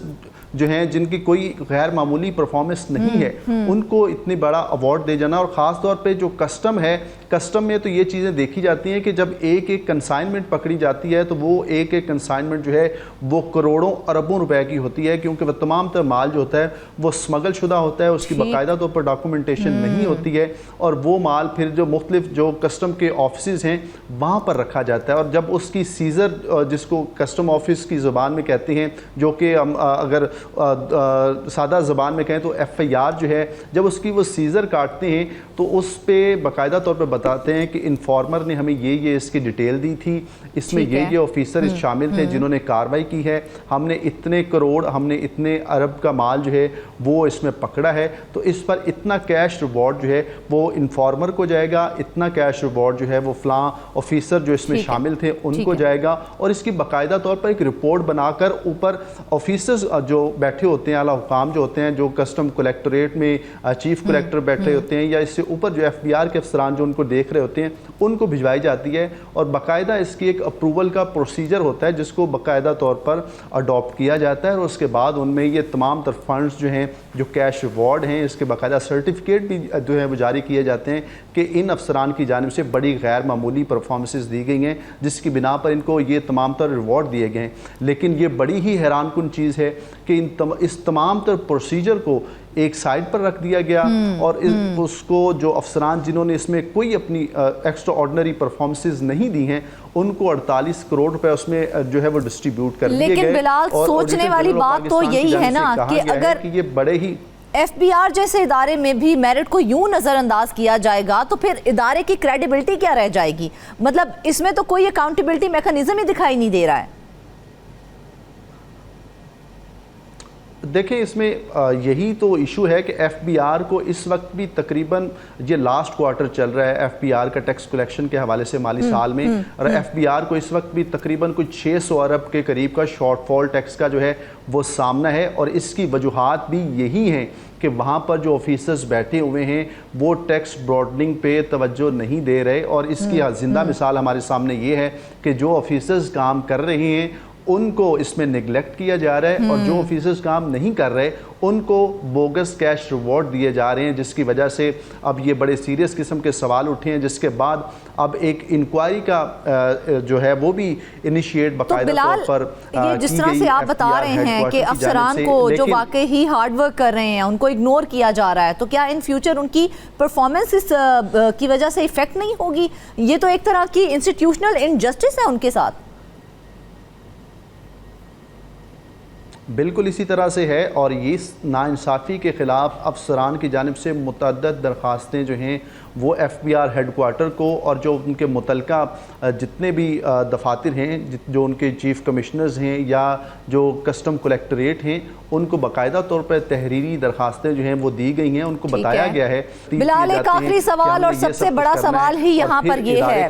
जो हैं जिनकी कोई गैर मामूली परफॉर्मेंस नहीं है उनको इतनी बड़ा अवार्ड दे जाना। और ख़ास तौर पे जो कस्टम है, कस्टम में तो ये चीज़ें देखी जाती हैं कि जब एक एक कंसाइनमेंट पकड़ी जाती है तो वो एक एक कंसाइनमेंट जो है वो करोड़ों अरबों रुपए की होती है, क्योंकि वह तमाम तर माल जो होता है वो स्मगल शुदा होता है, उसकी बाकायदा तौर पर डॉक्यूमेंटेशन नहीं होती है और वो माल फिर जो मुख्तलिफ जो कस्टम के ऑफिस हैं वहाँ पर रखा जाता है। और जब उसकी सीज़र, जिसको कस्टम ऑफिस की ज़ुबान में कहते हैं, जो कि हम अगर सादा ज़बान में कहें तो FIR जो है, जब उसकी वो सीज़र काटते हैं तो उस पर बाकायदा तौर पर बताते हैं कि इन्फॉर्मर ने हमें ये इसकी डिटेल दी थी, इसमें ये ऑफिसर शामिल थे जिन्होंने कार्रवाई की है, हमने इतने करोड़, हमने इतने अरब का माल जो है वो इसमें पकड़ा है, तो इस पर इतना कैश रिवॉर्ड जो है वो इन्फॉर्मर को जाएगा, इतना कैश रिवॉर्ड जो है वो फ़लाँ ऑफिसर जो इसमें शामिल थे उनको जाएगा। और इसकी बाकायदा तौर पर एक रिपोर्ट बनाकर ऊपर ऑफिसर्स जो बैठे होते हैं, आला हुकाम जो होते हैं, जो कस्टम कलेक्टरेट में चीफ कलेक्टर बैठे होते हैं या इससे ऊपर जो FBR के अफसरान जो उनको देख रहे होते हैं उनको भिजवाई जाती है। और बाकायदा इसकी एक अप्रूवल का प्रोसीजर होता है जिसको बाकायदा तौर पर अडॉप्ट किया जाता है और उसके बाद उनमें ये तमाम तर फंड्स जो हैं, जो कैश रिवॉर्ड हैं, इसके बाकायदा सर्टिफिकेट भी जो है वो जारी किए जाते हैं कि इन अफसरान की जानिब से बड़ी गैर मामूली परफॉर्मेंसेस दी गई हैं जिसकी बिना पर इनको ये तमाम तर रिवॉर्ड दिए गए हैं। लेकिन ये बड़ी ही हैरानकुन चीज़ है कि इस तमाम तर प्रोसीजर को एक साइड पर रख दिया गया और उसको जो अफसरान जिन्होंने इसमें कोई अपनी एक्स्ट्रा ऑर्डिनरी परफॉर्मेंसेस नहीं दी हैं उनको 48 करोड़ रुपए उसमें जो है वो डिस्ट्रीब्यूट कर दिए गए। लेकिन बिलाल, सोचने वाली बात तो यही है ना कि अगर ये बड़े ही FBR जैसे इदारे में भी मेरिट को यूं नज़रअंदाज किया जाएगा तो फिर इदारे की क्रेडिबिलिटी क्या रह जाएगी? मतलब इसमें तो कोई अकाउंटेबिलिटी मैकेनिज्म ही दिखाई नहीं दे रहा है। देखिए, इसमें यही तो इशू है कि FBR को इस वक्त भी तकरीबन ये लास्ट क्वार्टर चल रहा है FBR का टैक्स कलेक्शन के हवाले से माली साल में, और FBR को इस वक्त भी तकरीबन कुछ 600 अरब के करीब का शॉर्टफॉल टैक्स का जो है वो सामना है। और इसकी वजूहात भी यही हैं कि वहाँ पर जो ऑफिसर्स बैठे हुए हैं वो टैक्स ब्रॉडनिंग पे तवज्जो नहीं दे रहे। और इसकी जिंदा मिसाल हमारे सामने ये है कि जो ऑफिसर्स काम कर रहे हैं उनको इसमें निगलेक्ट किया जा रहा है और जो ऑफिसर्स काम नहीं कर रहे उनको बोगस कैश रिवॉर्ड दिए जा रहे हैं, जिसकी वजह से अब ये बड़े सीरियस किस्म के सवाल उठे हैं, जिसके बाद अब एक इंक्वायरी का जो है वो भी इनिशिएट बाकायदा तौर पर ये जिस तरह से आप बता रहे हैं कि अफसरान को जो वाकई ही हार्ड वर्क कर रहे हैं उनको इग्नोर किया जा रहा है, तो क्या इन फ्यूचर उनकी परफॉर्मेंस की वजह से इफेक्ट नहीं होगी? ये तो एक तरह की इंस्टीट्यूशनल इनजस्टिस है उनके साथ। बिल्कुल इसी तरह से है और ये नाइंसाफ़ी के ख़िलाफ़ अफसरान की जानिब से मुतअद्दिद दरख्वास्तें जो हैं वो FBR हेडक्वार्टर को और जो उनके मुतलका जितने भी दफातर हैं, जो उनके चीफ कमिश्नर्स हैं या जो कस्टम कलेक्टरेट हैं, उनको बाकायदा तौर पर तहरीरी दरखास्तें जो हैं वो दी गई हैं। उनको बताया गया है। बिलाल, एक आखिरी सवाल और सबसे बड़ा सवाल ही यहाँ पर ये है,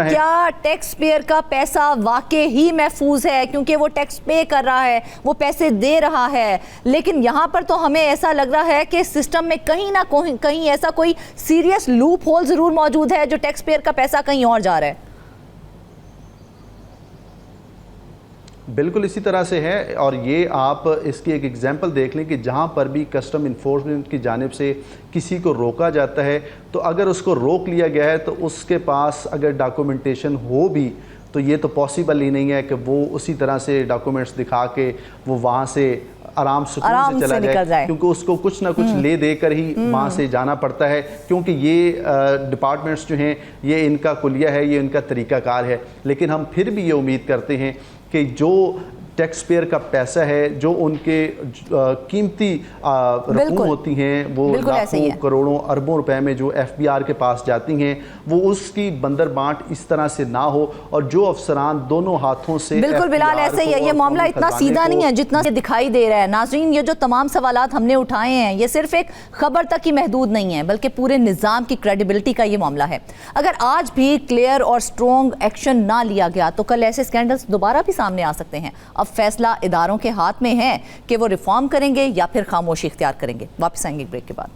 क्या टैक्स पेयर का पैसा वाकई ही महफूज है? क्योंकि वो टैक्स पे कर रहा है, वो पैसे दे रहा है, लेकिन यहाँ पर तो हमें ऐसा लग रहा है कि सिस्टम में कहीं ना कहीं ऐसा कोई सीरियस लूप होल जरूर मौजूद है जो टैक्स पेयर का पैसा कहीं और जा रहा है। बिल्कुल इसी तरह से है, और ये आप इसकी एक एग्जांपल देख लें कि जहाँ पर भी कस्टम इन्फोर्समेंट की जानिब से किसी को रोका जाता है, तो अगर उसको रोक लिया गया है तो उसके पास अगर डॉक्यूमेंटेशन हो भी तो ये तो पॉसिबल ही नहीं है कि वो उसी तरह से डॉक्यूमेंट्स दिखा के वो वहाँ से आराम से चला जाए, क्योंकि उसको कुछ ना कुछ ले देकर ही वहाँ से जाना पड़ता है, क्योंकि ये डिपार्टमेंट्स जो हैं ये इनका कुलिया है, ये इनका तरीक़ाकार है। लेकिन हम फिर भी ये उम्मीद करते हैं कि जो टैक्स पेयर का पैसा है, जो उनके कीमती रकूम होती हैं, वो लाखों करोड़ों अरबों रुपए में जो FBR के पास जाती हैं, वो उसकी बंदर बांट इस तरह से ना हो, और जो अफसरान दोनों हाथों से बिल्कुल बिलाल ऐसे ही है। ये मामला इतना सीधा नहीं है जितना दिखाई दे रहा है। नाज़रीन, ये जो तमाम सवालात हमने उठाए हैं ये सिर्फ एक खबर तक ही महदूद नहीं है, बल्कि पूरे निज़ाम की क्रेडिबिलिटी का ये मामला है। अगर आज भी क्लियर और स्ट्रॉन्ग एक्शन ना लिया गया तो कल ऐसे स्कैंडल्स दोबारा भी सामने आ सकते हैं। अब फैसला इदारों के हाथ में है कि वो रिफॉर्म करेंगे या फिर खामोशी इख्तियार करेंगे। वापस आएंगे ब्रेक के बाद।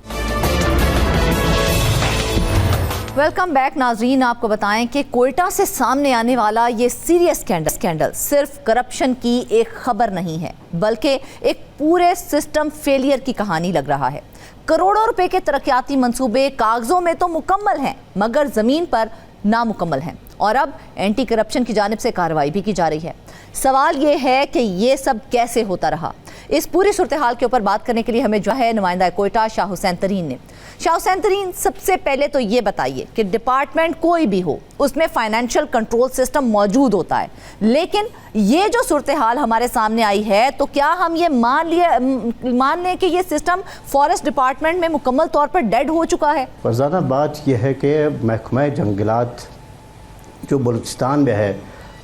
वेलकम बैक नाजरीन, आपको बताएं कि कोयटा से सामने आने वाला ये सीरियस स्कैंडल सिर्फ करप्शन की एक खबर नहीं है, बल्कि एक पूरे सिस्टम फेलियर की कहानी लग रहा है। करोड़ों रुपए के तरक्याती मंसूबे कागजों में तो मुकम्मल हैं, मगर जमीन पर नामुकम्मल हैं, और अब एंटी करप्शन की जानिब से कार्रवाई भी की जा रही है। सवाल ये है कि ये सब कैसे होता रहा। इस पूरी सूरत हाल के ऊपर बात करने के लिए हमें जो है नुमाइंदा कोयटा शाह हुसैन तरीन ने। शाह हुसैन तरीन, सबसे पहले तो ये बताइए कि डिपार्टमेंट कोई भी हो उसमें फाइनेंशियल कंट्रोल सिस्टम मौजूद होता है, लेकिन ये जो सूरत हाल हमारे सामने आई है, तो क्या हम ये मान लें कि ये सिस्टम फॉरेस्ट डिपार्टमेंट में मुकम्मल तौर पर डेड हो चुका है? फरजाना, बात यह है कि महकमा जंगलात जो बलूचिस्तान में है,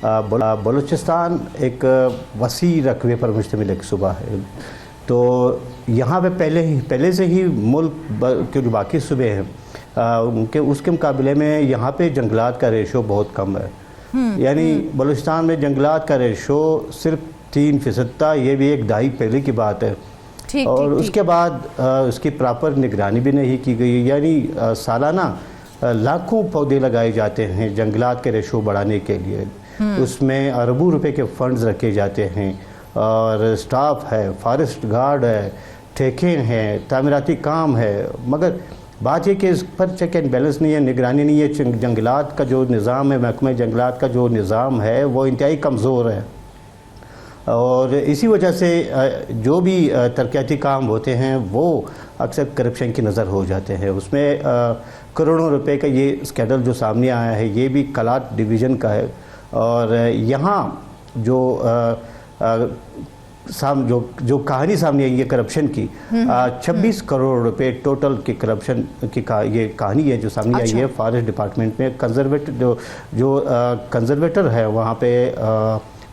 बलूचिस्तान एक वसी रकबे पर मुश्तमिल एक सूबा है, तो यहाँ पे पहले से ही मुल्क के जो बाकी सूबे हैं उनके उसके मुकाबले में यहाँ पे जंगलात का रेशो बहुत कम है। यानी बलूचिस्तान में जंगलात का रेशो सिर्फ 3% था। ये भी एक दहाई पहले की बात है। और उसके बाद उसकी प्रॉपर निगरानी भी नहीं की गई। यानी सालाना लाखों पौधे लगाए जाते हैं जंगलात के रेशो बढ़ाने के लिए, उसमें अरबों रुपए के फंड्स रखे जाते हैं, और स्टाफ है, फॉरेस्ट गार्ड है, ठेके हैं, तामीराती काम है, मगर बात यह कि इस पर चेक एंड बैलेंस नहीं है, निगरानी नहीं है। जंगलात का जो निज़ाम है, महकमा जंगलात का जो निज़ाम है वो इंतहाई कमज़ोर है, और इसी वजह से जो भी तरक्याती काम होते हैं वो अक्सर करप्शन की नज़र हो जाते हैं। उसमें करोड़ों रुपए का ये स्कैंडल जो सामने आया है ये भी कलाट डिवीज़न का है, और यहाँ जो कहानी सामने आई है करप्शन की, 26 करोड़ रुपए टोटल की करप्शन की ये कहानी है जो सामने आई है फॉरेस्ट डिपार्टमेंट में। कंजर्वेटर है वहाँ पे,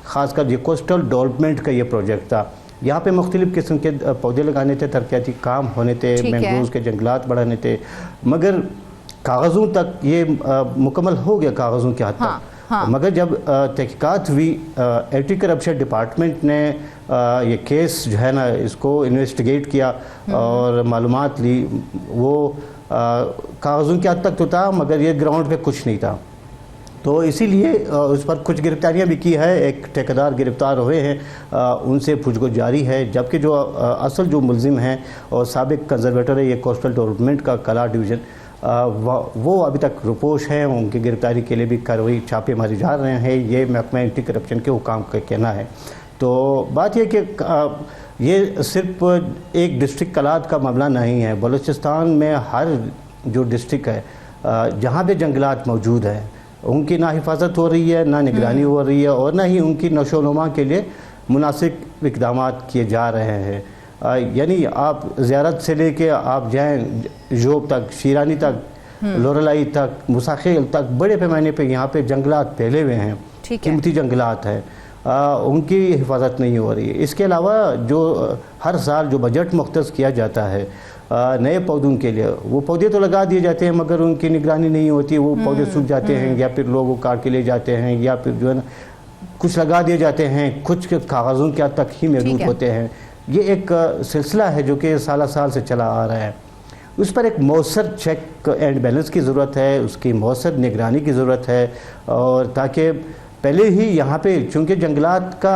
ख़ासकर ये कोस्टल डेवलपमेंट का ये प्रोजेक्ट था। यहाँ पे मुख्तलिफ़ किस्म के पौधे लगाने थे, तरक्याती काम होने थे, मैंग्रोव्स के जंगलात बढ़ाने थे, मगर कागज़ों तक ये मुकम्मल हो गया, कागज़ों के हद तक। मगर जब तहकीकात हुई, एंटी करप्शन डिपार्टमेंट ने ये केस जो है ना इसको इन्वेस्टिगेट किया और मालूमात ली, वो कागज़ों के हद तक तो था मगर ये ग्राउंड पे कुछ नहीं था। तो इसीलिए उस पर कुछ गिरफ्तारियां भी की है, एक ठेकेदार गिरफ्तार हुए हैं, उनसे पूछताछ जारी है, जबकि जो असल जो मुलजिम हैं और साबिक कंजर्वेटर है ये कोस्टल डेवलपमेंट का कला डिवीज़न, वो अभी तक रुपोश हैं। उनकी गिरफ्तारी के लिए भी कार्रवाई छापे मारे जा रहे हैं, ये महकमा एंटी करप्शन के हुकाम का कहना है। तो बात यह कि ये सिर्फ एक डिस्ट्रिक्ट कलात का मामला नहीं है, बलूचिस्तान में हर जो डिस्ट्रिक्ट है जहाँ पे जंगलात मौजूद हैं उनकी ना हिफाजत हो रही है, ना निगरानी हो रही है, और ना ही उनकी नशोनुमा के लिए मुनासिब इक़दाम किए जा रहे हैं। यानी आप ज़ियारत से लेके आप जाएँ जोब तक, शीरानी तक, लोरलाई तक, मुसाखिल तक बड़े पैमाने पे यहाँ पे जंगलात फैले हुए हैं, कीमती जंगलात हैं, उनकी हिफाजत नहीं हो रही है। इसके अलावा जो हर साल जो बजट मुख्तस किया जाता है नए पौधों के लिए, वो पौधे तो लगा दिए जाते हैं मगर उनकी निगरानी नहीं होती, वो पौधे सूख जाते हैं या फिर लोग वो काट के ले जाते हैं, या फिर जो है ना कुछ लगा दिए जाते हैं, कुछ कागज़ों के तक ही महदूद होते हैं। ये एक सिलसिला है जो कि साल साल से चला आ रहा है। उस पर एक मौसर चेक एंड बैलेंस की ज़रूरत है, उसकी मौसर निगरानी की ज़रूरत है, और ताकि पहले ही यहाँ पे चूँकि जंगलात का,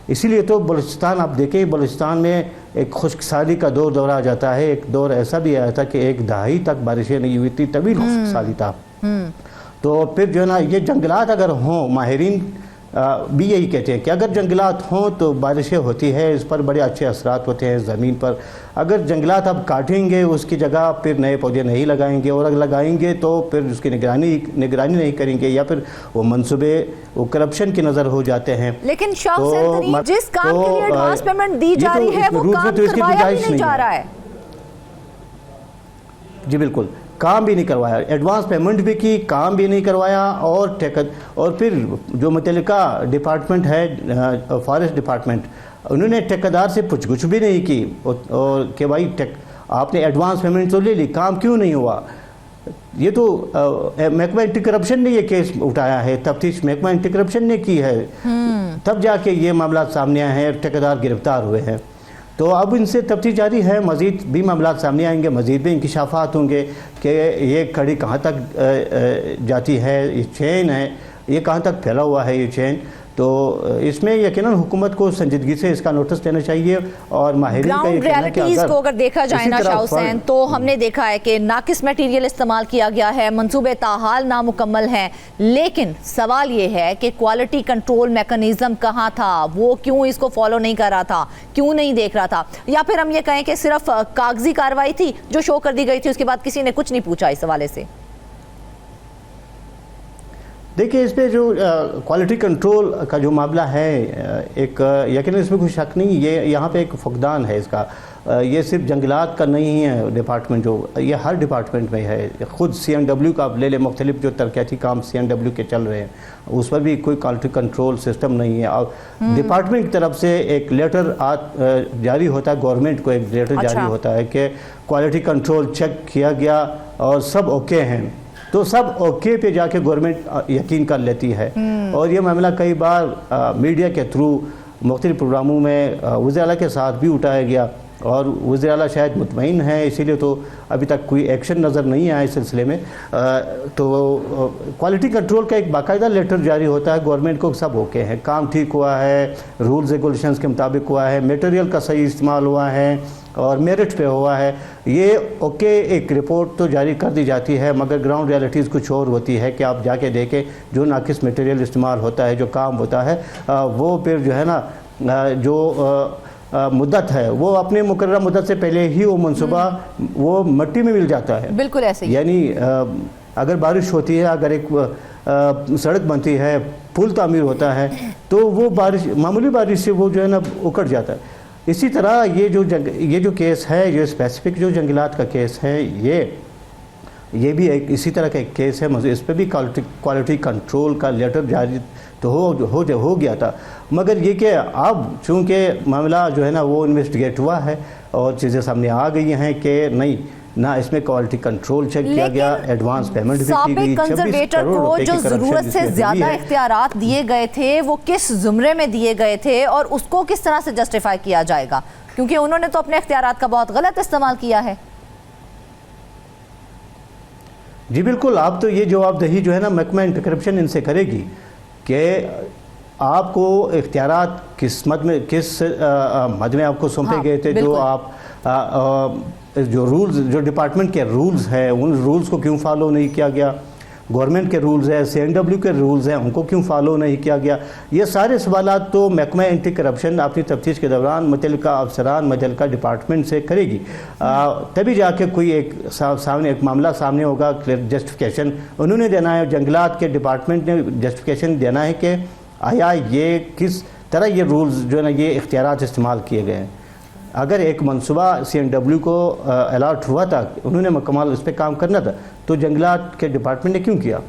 इसीलिए तो बलूचिस्तान आप देखें, बलूचिस्तान में एक खुश्कसाली का दौरा आ जाता है। एक दौर ऐसा भी आया था कि एक दहाई तक बारिशें नहीं हुई थी, तवील खुश्कसाली था। तो फिर जो है ना ये जंगलात अगर हों, माहिरीन भी यही कहते हैं कि अगर जंगलात हों तो बारिशें होती है, इस पर बड़े अच्छे असरात होते हैं ज़मीन पर। अगर जंगलात अब काटेंगे उसकी जगह फिर नए पौधे नहीं लगाएंगे, और अगर लगाएंगे तो फिर उसकी निगरानी नहीं करेंगे, या फिर वो मंसूबे वो करप्शन की नज़र हो जाते हैं। लेकिन शाह हुसैन तरीन, जिस काम के लिए एडवांस पेमेंट दी जा रही है वो काम करवाया ही नहीं जा रहा है। जी बिल्कुल, काम भी नहीं करवाया, एडवांस पेमेंट भी की, काम भी नहीं करवाया, और फिर जो मुतल्लिका डिपार्टमेंट है फॉरेस्ट डिपार्टमेंट, उन्होंने ठेकेदार से पूछगछ भी नहीं की और कि भाई आपने एडवांस पेमेंट तो ले ली, काम क्यों नहीं हुआ। ये तो महकमा एंटी करप्शन ने ये केस उठाया है, तफ्तीश महकमा एंटी करप्शन ने की है, तब जाके ये मामला सामने आए हैं, ठेकेदार गिरफ्तार हुए हैं। तो अब इनसे तफ्तीश जारी है, मज़ीद भी मामला सामने आएंगे, मज़ीद भी इंकिशाफात होंगे कि ये कड़ी कहाँ तक जाती है, ये चेन है, ये कहाँ तक फैला हुआ है ये चेन। तो इसमें यकीनन हुकूमत को संजीदगी से इसका नोटिस देना चाहिए। और माहिरीन का ग्राउंड रियलिटीज़ को अगर देखा जाए ना शाह हुसैन, तो हमने देखा है कि नाकिस मटेरियल इस्तेमाल किया गया है, मंसूबे ताहाल नामुकम्मल हैं, लेकिन सवाल ये है कि क्वालिटी कंट्रोल मैकेनिज्म कहाँ था, वो क्यों इसको फॉलो नहीं कर रहा था, क्यों नहीं देख रहा था, या फिर हम ये कहें कि सिर्फ कागजी कार्रवाई थी जो शो कर दी गई थी, उसके बाद किसी ने कुछ नहीं पूछा इस हवाले से। देखिए, इस पर जो क्वालिटी कंट्रोल का जो मामला है, एक यकीन इसमें कोई शक नहीं, ये यहाँ पे एक फुकदान है इसका। ये सिर्फ जंगलात का नहीं है डिपार्टमेंट, जो ये हर डिपार्टमेंट में है। ख़ुद CNW का आप ले लें, मुख्तलिफ जो तरक्याती काम CNW के चल रहे हैं, उस पर भी कोई क्वालिटी कंट्रोल सिस्टम नहीं है। और डिपार्टमेंट की तरफ से एक लेटर जारी होता है, गवर्नमेंट को एक लेटर जारी होता है कि क्वालिटी कंट्रोल चेक किया गया और सब ओके हैं, तो सब ओके पे जाके गवर्नमेंट यकीन कर लेती है। और ये मामला कई बार मीडिया के थ्रू मुख्तलिफ प्रोग्रामों में वज़ीर आला के साथ भी उठाया गया, और वज़ीर आला शायद मुतमईन है, इसीलिए तो अभी तक कोई एक्शन नज़र नहीं आया इस सिलसिले में। तो क्वालिटी कंट्रोल का एक बाकायदा लेटर जारी होता है गवर्नमेंट को, सब ओके हैं, काम ठीक हुआ है, रूल्स रेगुलेशंस के मुताबिक हुआ है, मटेरियल का सही इस्तेमाल हुआ है और मेरिट पे हुआ है, ये ओके एक रिपोर्ट तो जारी कर दी जाती है। मगर ग्राउंड रियलिटीज़ कुछ और होती है कि आप जाके देखें जो नाकिस मटेरियल इस्तेमाल होता है, जो काम होता है, वो फिर जो है ना जो मुद्दत है वो अपने मुकर्रर मुद्दत से पहले ही वो मनसूबा वो मिट्टी में मिल जाता है। बिल्कुल ऐसे ही। यानी अगर बारिश होती है, अगर एक सड़क बनती है, पुल तामीर होता है, तो वो बारिश, मामूली बारिश से वो जो है ना उकड़ जाता है। इसी तरह ये जो केस है, जो स्पेसिफिक जो जंगलात का केस है, ये भी एक इसी तरह का एक केस है। इस पर भी क्वालिटी कंट्रोल का लेटर जारी तो हो गया था, मगर ये कि अब चूँकि मामला जो है ना वो इन्वेस्टिगेट हुआ है और चीज़ें सामने आ गई हैं कि नहीं ना इसमें क्वालिटी कंट्रोल चेक किया गया, एडवांस पेमेंट भी की गई। कंजर्वेटर को जो ज़रूरत से ज़्यादा इख्तियारात दिए गए थे वो किस ज़ुमरे में दिए गए थे और उसको किस तरह से जस्टिफाई किया जाएगा, क्योंकि उन्होंने तो अपने इख्तियारात का बहुत गलत इस्तेमाल किया है। जी बिल्कुल, आप तो ये जवाबदेही जो है ना महकमा एंटी करप्शन इनसे करेगी कि आपको इख्तियारात किस मद में आपको सौंपे गए थे, जो आप जो रूल्स, जो डिपार्टमेंट के रूल्स हैं, उन रूल्स को क्यों फॉलो नहीं किया गया, गवर्नमेंट के रूल्स हैं, CNW के रूल्स हैं, उनको क्यों फॉलो नहीं किया गया। ये सारे सवालात तो महकमा एंटी करप्शन अपनी तफ्तीश के दौरान मुतल्लिका अफसरान, मुतल्लिका डिपार्टमेंट से करेगी, तभी जाके कोई एक सामने एक मामला सामने होगा। जस्टिफिकेशन उन्होंने देना है, जंगलात के डिपार्टमेंट ने जस्टिफिकेशन देना है कि आया ये किस तरह ये रूल्स जो है ना ये इख्तियारात इस्तेमाल किए गए हैं। अगर एक मनसूबा CNW को अलॉट हुआ था, उन्होंने मुकम्मल उस पर काम करना था, तो जंगलात के डिपार्टमेंट ने क्यों किया?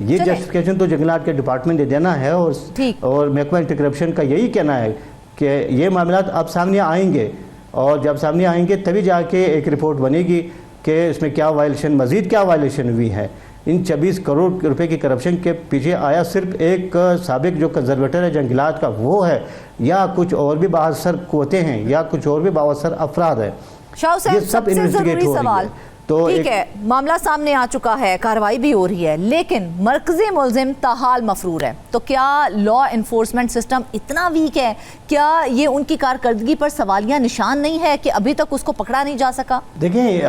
ये जस्टिफिकेशन तो जंगलात के डिपार्टमेंट ने देना है। और महकमा एंटी करप्शन का यही कहना है कि ये मामला अब सामने आएंगे, और जब सामने आएंगे तभी जाके एक रिपोर्ट बनेगी कि इसमें क्या वायलेशन, मज़ीद क्या वायलेशन हुई है। इन 26 करोड़ रुपए की करप्शन के पीछे आया सिर्फ एक साबिक जो कंजर्वेटर है जंगलात का वो है, या कुछ और भी बाअसर क़ुव्वतें हैं, या कुछ और भी बाअसर अफराद है? शाह हुसैन, सबसे ज़रूरी सवाल, तो ठीक है, मामला सामने आ चुका है, कार्रवाई भी हो रही है, लेकिन मरकज़ी मुल्ज़िम ताहाल मफरूर है। तो क्या लॉ इन्फोर्समेंट सिस्टम इतना वीक है? क्या ये उनकी कारकर्दगी पर सवालिया निशान नहीं है कि अभी तक उसको पकड़ा नहीं जा सका? देखिए,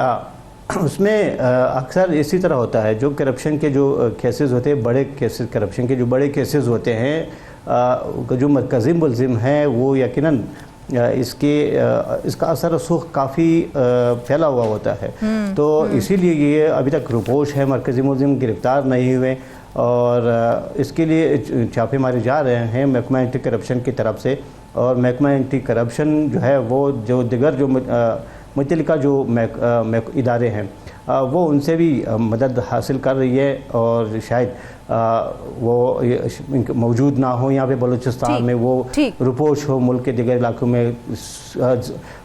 उसमें अक्सर इसी तरह होता है, जो करप्शन के जो केसेस होते हैं, बड़े केसेस, करप्शन के जो बड़े केसेस होते हैं, जो मरकज़ी मुल्ज़िम हैं वो यकीनन इसका असर रसूख काफ़ी फैला हुआ होता है। तो इसीलिए ये अभी तक रुपोश है, मरकज़ी मुल्ज़िम गिरफ़्तार नहीं हुए, और इसके लिए छापे मारे जा रहे हैं महकमा एंटी करप्शन की तरफ से। और महकमा एंटी करप्शन जो है वो जो दिगर जो मुतल्लिका जो इदारे हैं वो उनसे भी मदद हासिल कर रही है, और शायद वो मौजूद ना हो यहाँ पे बलूचिस्तान में, वो रुपोश हो मुल्क के दिगर इलाकों में।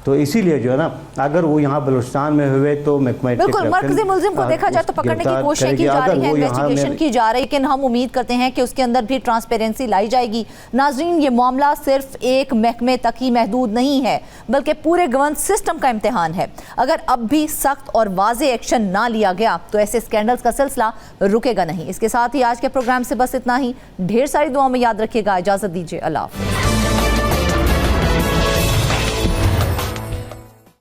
तो इसीलिए जो है ना, अगर वो यहाँ बलूचिस्तान में हुए तो बिल्कुल मरकज़ी मुल्ज़िम को देखा जाए तो पकड़ने की कोशिश की जा रही है, इन्वेस्टिगेशन की जा रही है, लेकिन हम उम्मीद करते हैं कि उसके अंदर भी ट्रांसपेरेंसी लाई जाएगी। नाज़रीन, ये मामला सिर्फ एक महकमे तक ही महदूद नहीं है, बल्कि पूरे गवर्नेंस सिस्टम का इम्तिहान है। अगर अब भी सख्त और वाज़ेह एक्शन ना लिया गया तो ऐसे स्कैंडल्स का सिलसिला रुकेगा नहीं। इसके साथ ही आज के प्रोग्राम से बस इतना ही। ढेर सारी दुआओं में याद रखिएगा। इजाज़त दीजिए, अल्लाह हाफ़िज़।